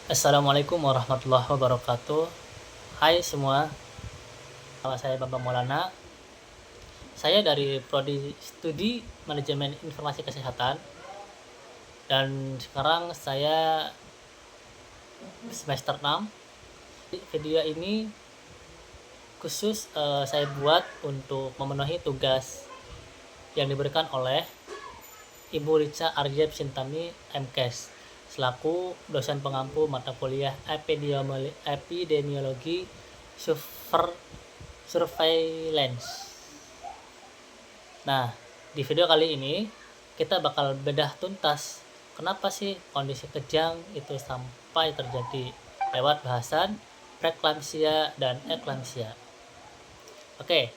Assalamualaikum warahmatullahi wabarakatuh. Hai semua, nama saya Bambang Maulana. Saya dari Prodi Studi Manajemen Informasi Kesehatan dan sekarang saya semester 6. Video ini khusus saya buat untuk memenuhi tugas yang diberikan oleh Ibu Rica Arjep Sintami MKes selaku dosen pengampu mata kuliah epidemiologi surveillance. Nah, di video kali ini kita bakal bedah tuntas kenapa sih kondisi kejang itu sampai terjadi lewat bahasan preeklamsia dan eklamsia. Oke,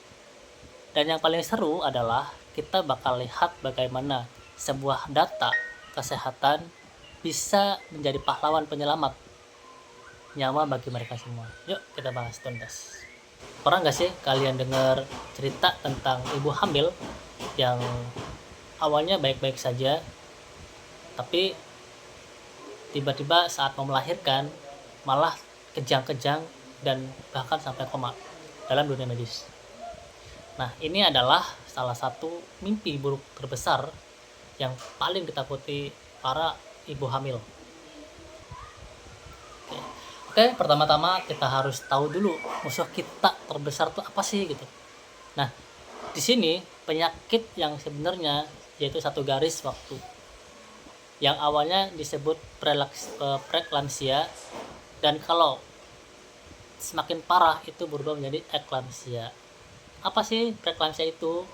dan yang paling seru adalah kita bakal lihat bagaimana sebuah data kesehatan bisa menjadi pahlawan penyelamat nyawa bagi mereka semua. Yuk kita bahas tuntas. Pernah nggak sih kalian dengar cerita tentang ibu hamil yang awalnya baik-baik saja, tapi tiba-tiba saat mau melahirkan malah kejang-kejang dan bahkan sampai koma dalam dunia medis. Nah, ini adalah salah satu mimpi buruk terbesar yang paling ditakuti para ibu hamil. Oke, pertama-tama kita harus tahu dulu musuh kita terbesar itu apa sih gitu. Nah, di sini penyakit yang sebenarnya yaitu satu garis waktu yang awalnya disebut preeklamsia dan kalau semakin parah itu berubah menjadi eklamsia. Apa sih preeklamsia itu?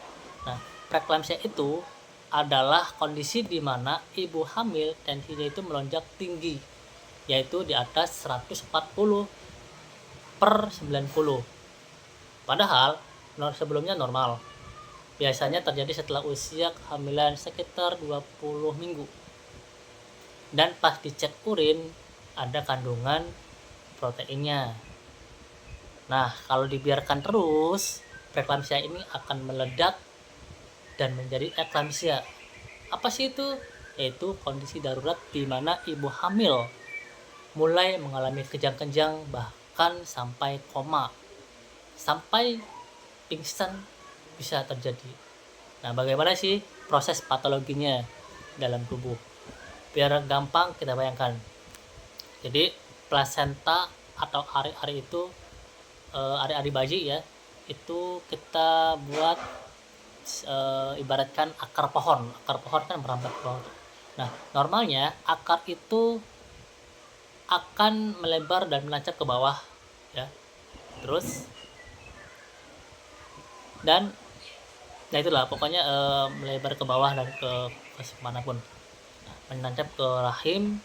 Nah, preeklamsia itu adalah kondisi di mana ibu hamil tensinya itu melonjak tinggi, yaitu di atas 140/90. Padahal sebelumnya normal. Biasanya terjadi setelah usia kehamilan sekitar 20 minggu. Dan pas dicek urin ada kandungan proteinnya. Nah, kalau dibiarkan terus, preeklamsia ini akan meledak dan menjadi eklamsia. Apa sih itu? Yaitu kondisi darurat di mana ibu hamil mulai mengalami kejang-kejang bahkan sampai koma, sampai pingsan bisa terjadi. Nah, bagaimana sih proses patologinya dalam tubuh? Biar gampang kita bayangkan. Jadi plasenta atau ari-ari itu ari-ari bayi ya, itu kita buat ibaratkan akar pohon kan merambat ke bawah. Nah, normalnya akar itu akan melebar dan menancap ke bawah ya, terus dan nah itulah pokoknya melebar ke bawah dan ke manapun, menancap ke rahim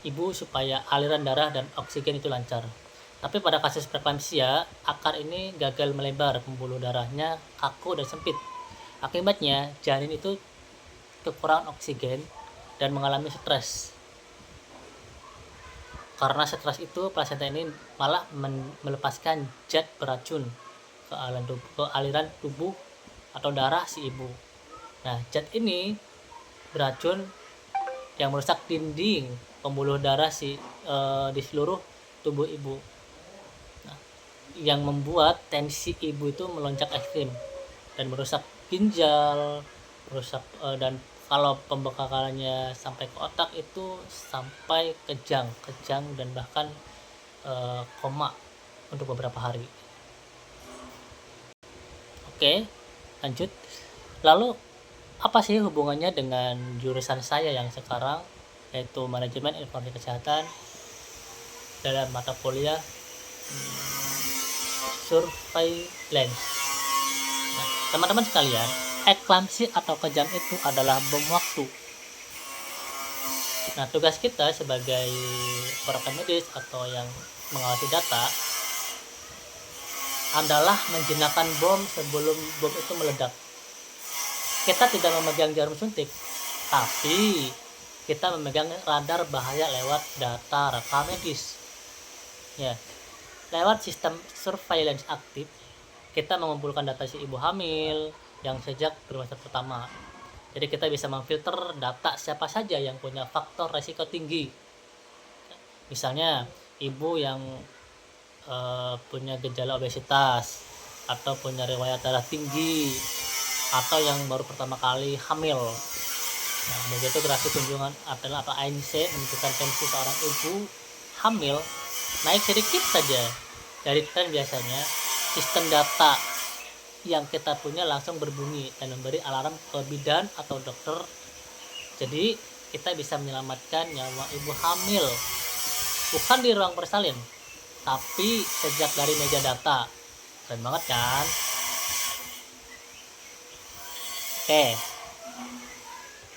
ibu supaya aliran darah dan oksigen itu lancar. Tapi pada kasus preeklamsia, akar ini gagal melebar, pembuluh darahnya kaku dan sempit. Akibatnya, janin itu kekurangan oksigen dan mengalami stres. Karena stres itu, plasenta ini malah melepaskan zat beracun ke aliran tubuh atau darah si ibu. Nah, zat ini beracun yang merusak dinding pembuluh darah di seluruh tubuh ibu. Yang membuat tensi ibu itu melonjak ekstrim dan merusak ginjal, dan kalau pembekalannya sampai ke otak itu sampai kejang dan bahkan koma untuk beberapa hari. Oke, lanjut. Lalu apa sih hubungannya dengan jurusan saya yang sekarang yaitu manajemen informasi kesehatan dalam mata kuliah surveillance. Nah, teman-teman sekalian, eklamsi atau kejang itu adalah bom waktu. Nah, tugas kita sebagai perawat medis atau yang mengawasi data adalah menjinakkan bom sebelum bom itu meledak. Kita tidak memegang jarum suntik, tapi kita memegang radar bahaya lewat data rekam medis. Ya, lewat sistem surveillance aktif, kita mengumpulkan data si ibu hamil yang sejak trimester pertama. Jadi kita bisa memfilter data siapa saja yang punya faktor resiko tinggi Misalnya ibu yang punya gejala obesitas atau punya riwayat darah tinggi atau yang baru pertama kali hamil. Nah, begitu grafik kunjungan atau ANC menunjukkan tensi seorang ibu hamil naik sedikit saja dari tren biasanya, sistem data yang kita punya langsung berbunyi dan memberi alarm ke bidan atau dokter. Jadi kita bisa menyelamatkan nyawa ibu hamil bukan di ruang bersalin, tapi sejak dari meja data. Keren banget kan? Oke,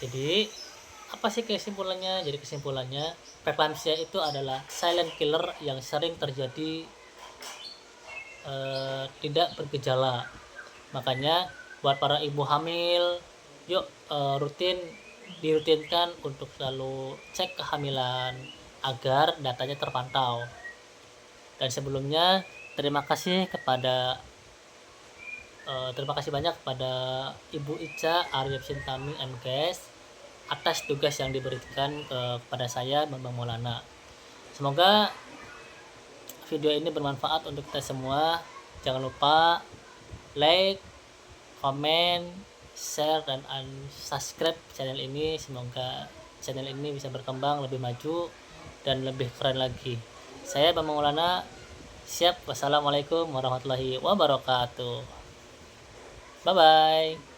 jadi apa sih kesimpulannya? Jadi kesimpulannya, preeklamsia itu adalah silent killer yang sering terjadi tidak bergejala. Makanya buat para ibu hamil, yuk dirutinkan untuk selalu cek kehamilan agar datanya terpantau. Dan sebelumnya terima kasih banyak kepada Ibu Ica Arif Sintami MKes atas tugas yang diberikan kepada saya Bambang Maulana. Semoga video ini bermanfaat untuk kita semua. Jangan lupa like, komen, share, dan unsubscribe channel ini. Semoga channel ini bisa berkembang lebih maju dan lebih keren lagi. Saya Bambang Maulana, siap. Wassalamualaikum warahmatullahi wabarakatuh. Bye bye.